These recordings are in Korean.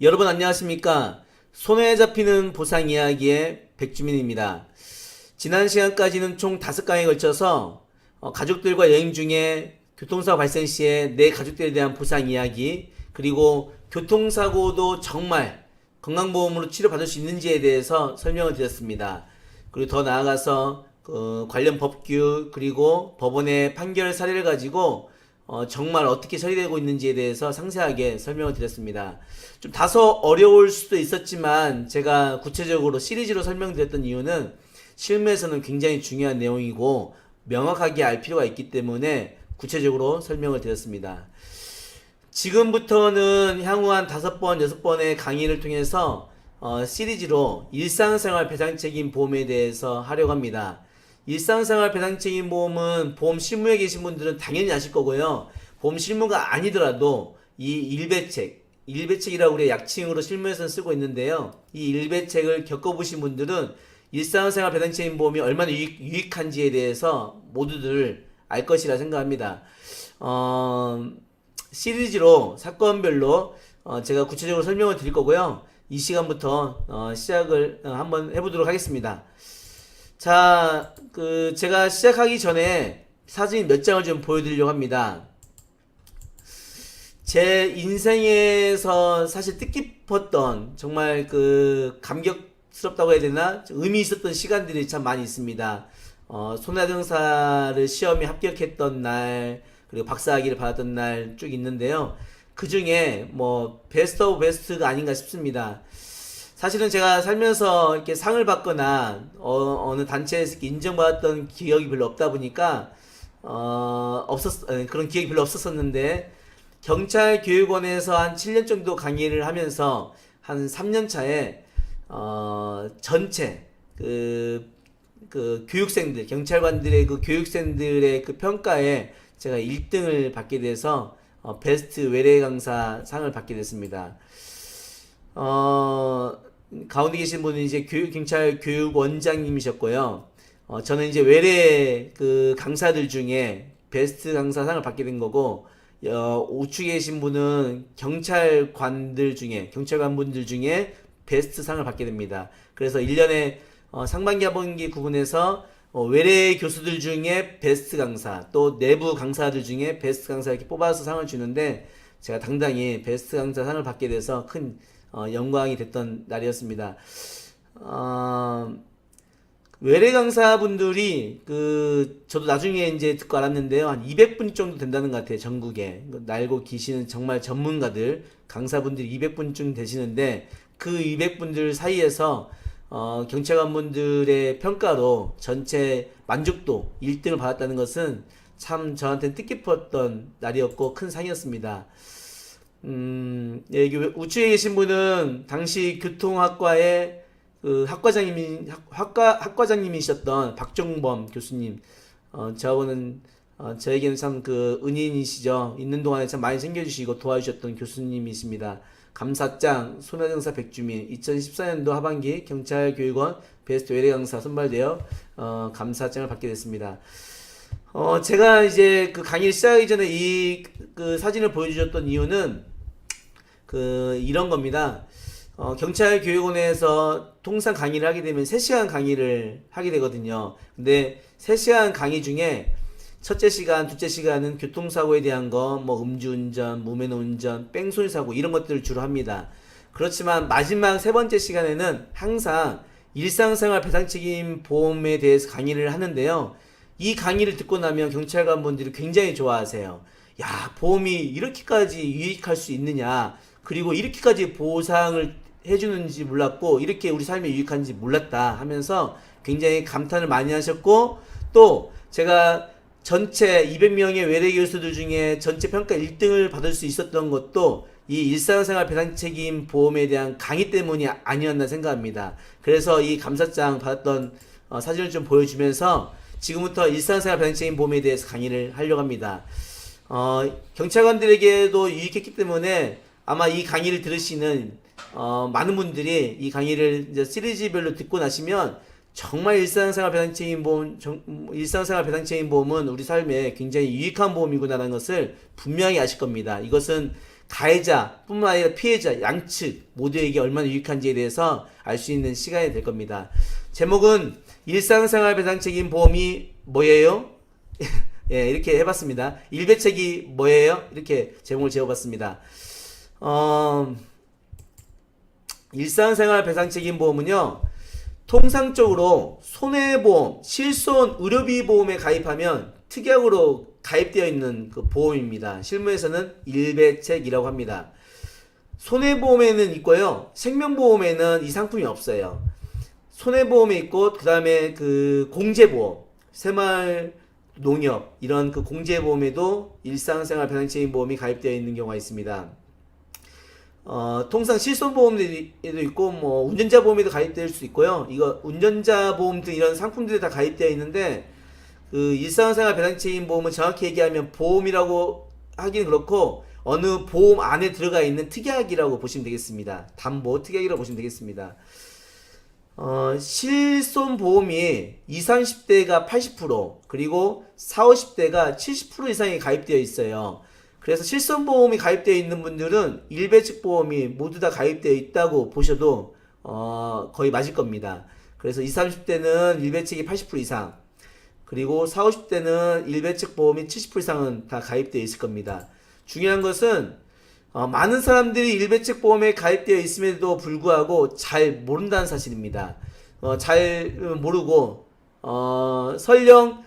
여러분 안녕하십니까? 손에 잡히는 보상 이야기의 백주민입니다. 지난 시간까지는 총 5강에 걸쳐서 가족들과 여행 중에 교통사고 발생 시에 내 가족들에 대한 보상 이야기, 그리고 교통사고도 정말 건강보험으로 치료받을 수 있는지에 대해서 설명을 드렸습니다. 그리고 더 나아가서 관련 법규 그리고 법원의 판결 사례를 가지고 정말 어떻게 처리되고 있는지에 대해서 상세하게 설명을 드렸습니다. 좀 다소 어려울 수도 있었지만 제가 구체적으로 시리즈로 설명드렸던 이유는 실무에서는 굉장히 중요한 내용이고 명확하게 알 필요가 있기 때문에 구체적으로 설명을 드렸습니다. 지금부터는 향후 한 5번, 6번의 강의를 통해서 시리즈로 일상생활 배상책임 보험에 대해서 하려고 합니다. 일상생활 배상책임 보험은 보험 실무에 계신 분들은 당연히 아실 거고요. 보험 실무가 아니더라도 이 일배책이라고 우리 약칭으로 실무에서는 쓰고 있는데요. 이 일배책을 겪어보신 분들은 일상생활 배상책임 보험이 얼마나 유익한지에 대해서 모두들 알 것이라 생각합니다. 시리즈로 사건별로 제가 구체적으로 설명을 드릴 거고요. 이 시간부터 시작을 한번 해보도록 하겠습니다. 자, 제가 시작하기 전에 사진 몇 장을 좀 보여드리려고 합니다. 제 인생에서 사실 뜻깊었던 정말 감격스럽다고 해야 되나? 의미 있었던 시간들이 참 많이 있습니다. 손해등사를 시험에 합격했던 날, 그리고 박사학위를 받았던 날 쭉 있는데요. 그 중에 뭐 베스트 오브 베스트가 아닌가 싶습니다. 사실은 제가 살면서 이렇게 상을 받거나 어느 단체에서 이렇게 인정받았던 기억이 별로 없다 보니까 그런 기억이 별로 없었었는데 경찰 교육원에서 한 7년 정도 강의를 하면서 한 3년 차에 전체 교육생들, 경찰관들의 그 교육생들의 그 평가에 제가 1등을 받게 돼서 베스트 외래 강사 상을 받게 됐습니다. 가운데 계신 분은 이제 경찰 교육 원장님이셨고요. 저는 이제 외래 강사들 중에 베스트 강사상을 받게 된 거고, 우측에 계신 분은 경찰관분들 중에 베스트 상을 받게 됩니다. 그래서 1년에 상반기 하반기 구분해서 외래 교수들 중에 베스트 강사, 또 내부 강사들 중에 베스트 강사 이렇게 뽑아서 상을 주는데 제가 당당히 베스트 강사 상을 받게 돼서 큰 영광이 됐던 날이었습니다. 외래 강사분들이 저도 나중에 이제 듣고 알았는데요. 한 200분 정도 된다는 것 같아요. 전국에 날고 기시는 정말 전문가들 강사분들이 200분쯤 되시는데 그 200분들 사이에서 경찰관분들의 평가로 전체 만족도 1등을 받았다는 것은 참 저한테는 뜻깊었던 날이었고 큰 상이었습니다. 예, 우측에 계신 분은 당시 교통학과의 학과장님이셨던 박종범 교수님. 저에게는 참 은인이시죠. 있는 동안에 참 많이 챙겨주시고 도와주셨던 교수님이십니다. 감사장 손해등사 백주민 2014년도 하반기 경찰교육원 베스트 외래 강사 선발되어 감사장을 받게 됐습니다. 제가 이제 강의를 시작하기 전에 사진을 보여주셨던 이유는 이런 겁니다. 경찰교육원에서 통상 강의를 하게 되면 3시간 강의를 하게 되거든요. 근데 3시간 강의 중에 첫째 시간, 둘째 시간은 교통사고에 대한 거, 뭐 음주운전, 무면허 운전, 뺑소니사고 이런 것들을 주로 합니다. 그렇지만 마지막 3번째 시간에는 항상 일상생활 배상책임 보험에 대해서 강의를 하는데요. 이 강의를 듣고 나면 경찰관분들이 굉장히 좋아하세요. 야, 보험이 이렇게까지 유익할 수 있느냐, 그리고 이렇게까지 보상을 해주는지 몰랐고 이렇게 우리 삶에 유익한지 몰랐다 하면서 굉장히 감탄을 많이 하셨고, 또 제가 전체 200명의 외래 교수들 중에 전체 평가 1등을 받을 수 있었던 것도 이 일상생활 배상책임 보험에 대한 강의 때문이 아니었나 생각합니다. 그래서 이 감사장 받았던 사진을 좀 보여주면서 지금부터 일상생활 배상책임 보험에 대해서 강의를 하려고 합니다. 경찰관들에게도 유익했기 때문에 아마 이 강의를 들으시는 많은 분들이 이 강의를 이제 시리즈별로 듣고 나시면 정말 일상생활 배상책임 보험은 우리 삶에 굉장히 유익한 보험이구나라는 것을 분명히 아실 겁니다. 이것은 가해자뿐만 아니라 피해자 양측 모두에게 얼마나 유익한지에 대해서 알 수 있는 시간이 될 겁니다. 제목은 일상생활 배상책임 보험이 뭐예요? 예, 이렇게 해봤습니다. 일배책이 뭐예요? 이렇게 제목을 지어봤습니다. 일상생활 배상책임 보험은요, 통상적으로 손해보험, 실손 의료비 보험에 가입하면 특약으로 가입되어 있는 그 보험입니다. 실무에서는 일배책이라고 합니다. 손해보험에는 있고요, 생명보험에는 이 상품이 없어요. 손해보험에 있고, 그 다음에 그 공제보험, 새마을 농협, 이런 그 공제보험에도 일상생활 배상책임 보험이 가입되어 있는 경우가 있습니다. 통상 실손보험에도 있고, 뭐, 운전자 보험에도 가입될 수 있고요. 이거, 운전자 보험 등 이런 상품들이 다 가입되어 있는데, 그, 일상생활 배상책임 보험은 정확히 얘기하면 보험이라고 하긴 그렇고, 어느 보험 안에 들어가 있는 특약이라고 보시면 되겠습니다. 담보 특약이라고 보시면 되겠습니다. 실손보험이 20, 30대가 80%, 그리고 40, 50대가 70% 이상이 가입되어 있어요. 그래서 실손보험이 가입되어 있는 분들은 일배책 보험이 모두 다 가입되어 있다고 보셔도 거의 맞을 겁니다. 그래서 20, 30대는 일배책이 80% 이상, 그리고 40, 50대는 일배책 보험이 70% 이상은 다 가입되어 있을 겁니다. 중요한 것은 많은 사람들이 일배책 보험에 가입되어 있음에도 불구하고 잘 모른다는 사실입니다. 잘 모르고 설령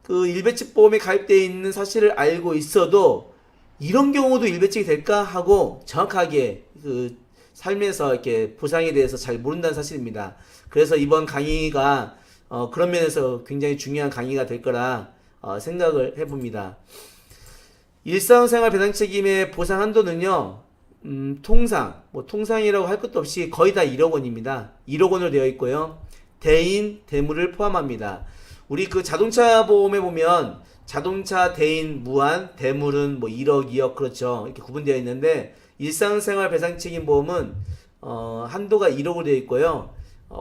그 일배책 보험에 가입되어 있는 사실을 알고 있어도 이런 경우도 일배책이 될까 하고 정확하게 그 삶에서 이렇게 보상에 대해서 잘 모른다는 사실입니다. 그래서 이번 강의가 그런 면에서 굉장히 중요한 강의가 될 거라 생각을 해봅니다. 일상생활 배상책임의 보상 한도는요, 통상이라고 할 것도 없이 거의 다 1억 원입니다. 1억 원으로 되어 있고요. 대인, 대물을 포함합니다. 우리 그 자동차 보험에 보면 자동차, 대인, 무한, 대물은 뭐 1억, 2억 그렇죠. 이렇게 구분되어 있는데 일상생활 배상책임 보험은 한도가 1억으로 되어 있고요.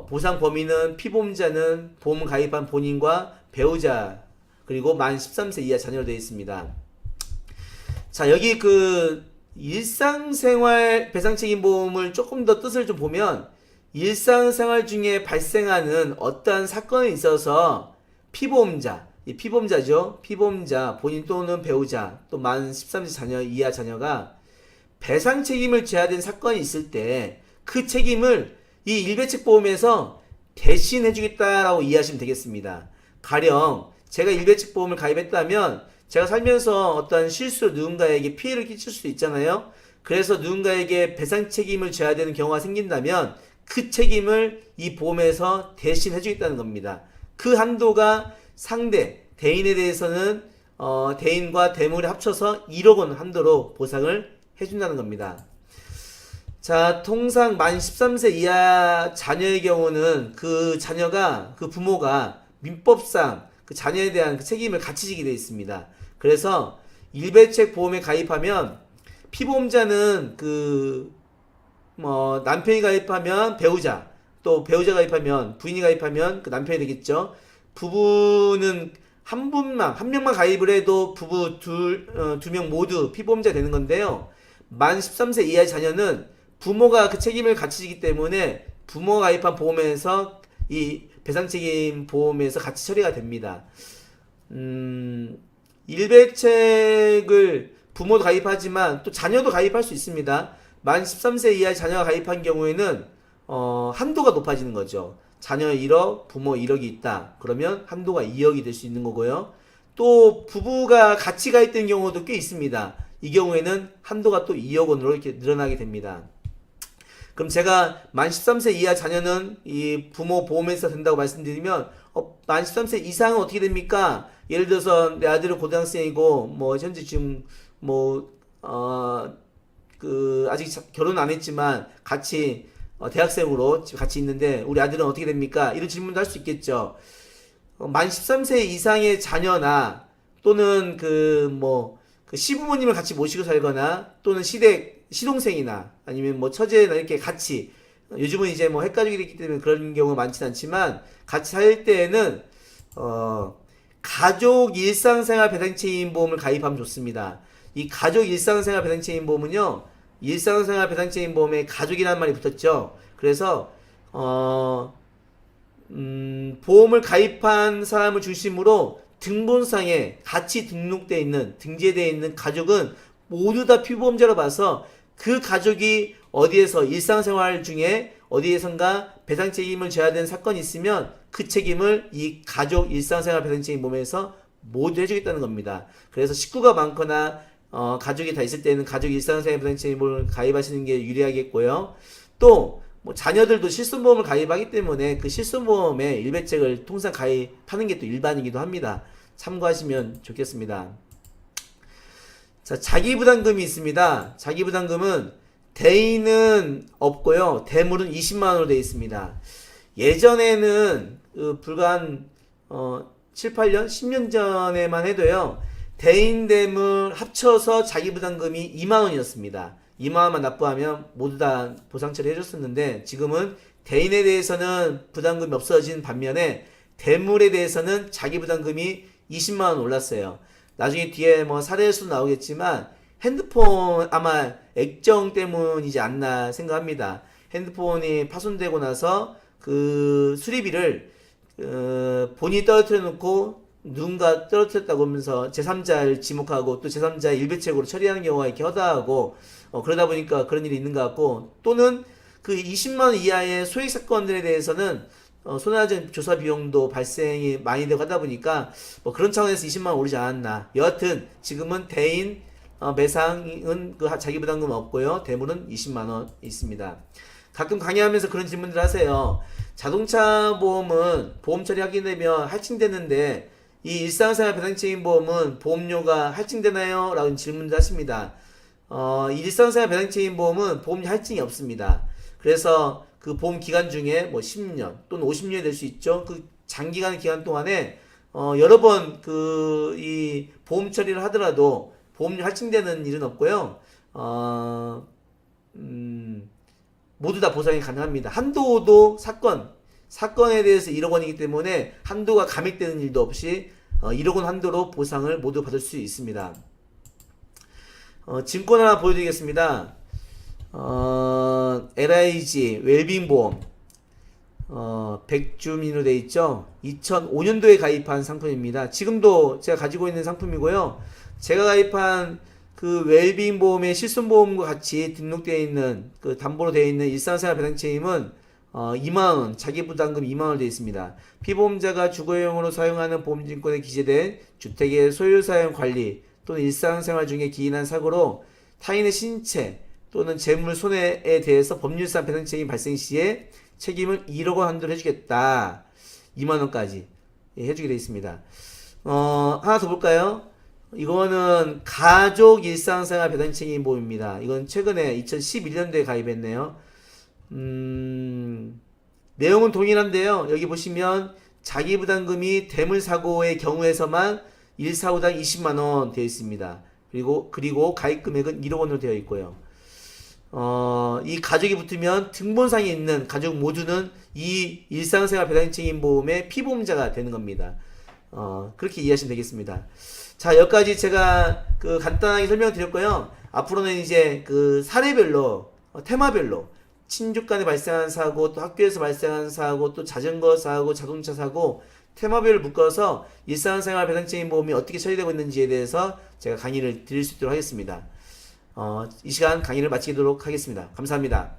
보상 범위는 피보험자는 보험 가입한 본인과 배우자 그리고 만 13세 이하 자녀로 되어 있습니다. 자, 여기 그 일상생활 배상책임 보험을 조금 더 뜻을 좀 보면 일상생활 중에 발생하는 어떠한 사건에 있어서 피보험자, 이 피보험자죠. 피보험자, 본인 또는 배우자, 또 만 13세 자녀 이하 자녀가 배상 책임을 져야 되는 사건이 있을 때 그 책임을 이 일배책 보험에서 대신해 주겠다라고 이해하시면 되겠습니다. 가령 제가 일배책 보험을 가입했다면 제가 살면서 어떤 실수로 누군가에게 피해를 끼칠 수 있잖아요. 그래서 누군가에게 배상 책임을 져야 되는 경우가 생긴다면 그 책임을 이 보험에서 대신 해주겠다는 겁니다. 그 한도가 상대, 대인에 대해서는 대인과 대물이 합쳐서 1억 원 한도로 보상을 해준다는 겁니다. 자, 통상 만 13세 이하 자녀의 경우는 그 자녀가, 그 부모가 민법상 그 자녀에 대한 그 책임을 같이 지게 되어 있습니다. 그래서 일배책 보험에 가입하면 피보험자는 남편이 가입하면 배우자, 또 배우자 가입하면 부인이 가입하면 그 남편이 되겠죠. 부부는 한 명만 가입을 해도 부부 두 명 모두 피보험자 되는 건데요. 만 13세 이하의 자녀는 부모가 그 책임을 같이 지기 때문에 부모가 가입한 보험에서 이 배상책임 보험에서 같이 처리가 됩니다. 일배책을 부모도 가입하지만 또 자녀도 가입할 수 있습니다. 만 13세 이하의 자녀가 가입한 경우에는 한도가 높아지는 거죠. 자녀 1억, 부모 1억이 있다. 그러면 한도가 2억이 될 수 있는 거고요. 또 부부가 같이 가입된 경우도 꽤 있습니다. 이 경우에는 한도가 또 2억 원으로 이렇게 늘어나게 됩니다. 그럼 제가 만 13세 이하 자녀는 이 부모 보험에서 된다고 말씀드리면 만 13세 이상은 어떻게 됩니까? 예를 들어서 내 아들은 고등학생이고 뭐 현재 지금 아직 결혼 안 했지만 같이 대학생으로 같이 있는데 우리 아들은 어떻게 됩니까? 이런 질문도 할 수 있겠죠. 만 13세 이상의 자녀나 또는 시부모님을 같이 모시고 살거나 또는 시동생이나 아니면 처제나 이렇게 같이 요즘은 이제 핵가족이 됐기 때문에 그런 경우가 많지는 않지만 같이 살 때에는 가족 일상생활 배상책임 보험을 가입하면 좋습니다. 이 가족 일상생활 배상책임 보험은요, 일상생활 배상책임 보험에 가족이라는 말이 붙었죠. 그래서 보험을 가입한 사람을 중심으로 등본상에 같이 등록되어 있는, 등재되어 있는 가족은 모두 다 피보험자로 봐서 그 가족이 어디에서 일상생활 중에 어디에선가 배상 책임을 져야 되는 사건이 있으면 그 책임을 이 가족 일상생활 배상 책임 보험에서 모두 해주겠다는 겁니다. 그래서 식구가 많거나 가족이 다 있을 때는 가족 일상생활 배상 책임을 가입하시는 게 유리하겠고요. 또 뭐 자녀들도 실손보험을 가입하기 때문에 그 실손보험에 일배책을 통상 가입하는 게 또 일반이기도 합니다. 참고하시면 좋겠습니다. 자, 자기부담금이 있습니다. 자기부담금은 대인은 없고요. 대물은 20만원으로 되어 있습니다. 예전에는 불과 한 7, 8년, 10년 전에만 해도요. 대인 대물 합쳐서 자기부담금이 2만원이었습니다. 2만원만 납부하면 모두 다 보상 처리해줬었는데 지금은 대인에 대해서는 부담금이 없어진 반면에 대물에 대해서는 자기부담금이 20만원 올랐어요. 나중에 뒤에 뭐 사례수 나오겠지만 핸드폰 아마 액정 때문이지 않나 생각합니다. 핸드폰이 파손되고 나서 그 수리비를 본인이 떨어뜨려 놓고 누군가 떨어뜨렸다고 하면서 제3자를 지목하고 또 제3자 일배책으로 처리하는 경우가 이렇게 허다하고 그러다 보니까 그런 일이 있는 것 같고, 또는 그 20만원 이하의 소액 사건들에 대해서는 손해배상 조사 비용도 발생이 많이 되고 하다 보니까 뭐 그런 차원에서 20만원 오르지 않았나. 여하튼 지금은 대인 매상은 그 자기부담금 없고요. 대물은 20만원 있습니다. 가끔 강의하면서 그런 질문들 하세요. 자동차 보험은 보험 처리하게 되면 할증되는데 이 일상생활 배상책임 보험은 보험료가 할증되나요? 라는 질문을 하십니다. 이 일상생활 배상책임 보험은 보험료 할증이 없습니다. 그래서 그 보험 기간 중에 뭐 10년 또는 50년이 될 수 있죠. 그 장기간 기간 동안에 여러 번 그 이 보험 처리를 하더라도 보험료 할증되는 일은 없고요. 모두 다 보상이 가능합니다. 한도도 사건에 대해서 1억 원이기 때문에 한도가 감액되는 일도 없이 1억 원 한도로 보상을 모두 받을 수 있습니다. 증권 하나 보여드리겠습니다. LIG 웰빙보험 100주민으로 되어 있죠. 2005년도에 가입한 상품입니다. 지금도 제가 가지고 있는 상품이고요. 제가 가입한 그 웰빙보험의 실손보험과 같이 등록되어 있는 그 담보로 되어 있는 일상생활 배상책임은 2만원, 자기부담금 2만원 되어 있습니다. 피보험자가 주거용으로 사용하는 보험증권에 기재된 주택의 소유사용 관리 또는 일상생활 중에 기인한 사고로 타인의 신체 또는 재물 손해에 대해서 법률상 배상책임 발생 시에 책임을 1억 원 한도로 해주겠다. 2만원까지 해주게 되어 있습니다. 하나 더 볼까요? 이거는 가족 일상생활 배상책임 보험입니다. 이건 최근에 2011년도에 가입했네요. 내용은 동일한데요. 여기 보시면 자기부담금이 대물사고의 경우에서만 1사고당 20만원 되어 있습니다. 그리고 가입 금액은 1억 원으로 되어 있고요. 이 가족이 붙으면 등본상에 있는 가족 모두는 이 일상생활 배상책임 보험의 피보험자가 되는 겁니다. 그렇게 이해하시면 되겠습니다. 자, 여기까지 제가 그 간단하게 설명을 드렸고요. 앞으로는 이제 그 사례별로, 테마별로 친족 간에 발생한 사고, 또 학교에서 발생한 사고, 또 자전거 사고, 자동차 사고, 테마별로 묶어서 일상생활 배상책임 보험이 어떻게 처리되고 있는지에 대해서 제가 강의를 드릴 수 있도록 하겠습니다. 이 시간 강의를 마치도록 하겠습니다. 감사합니다.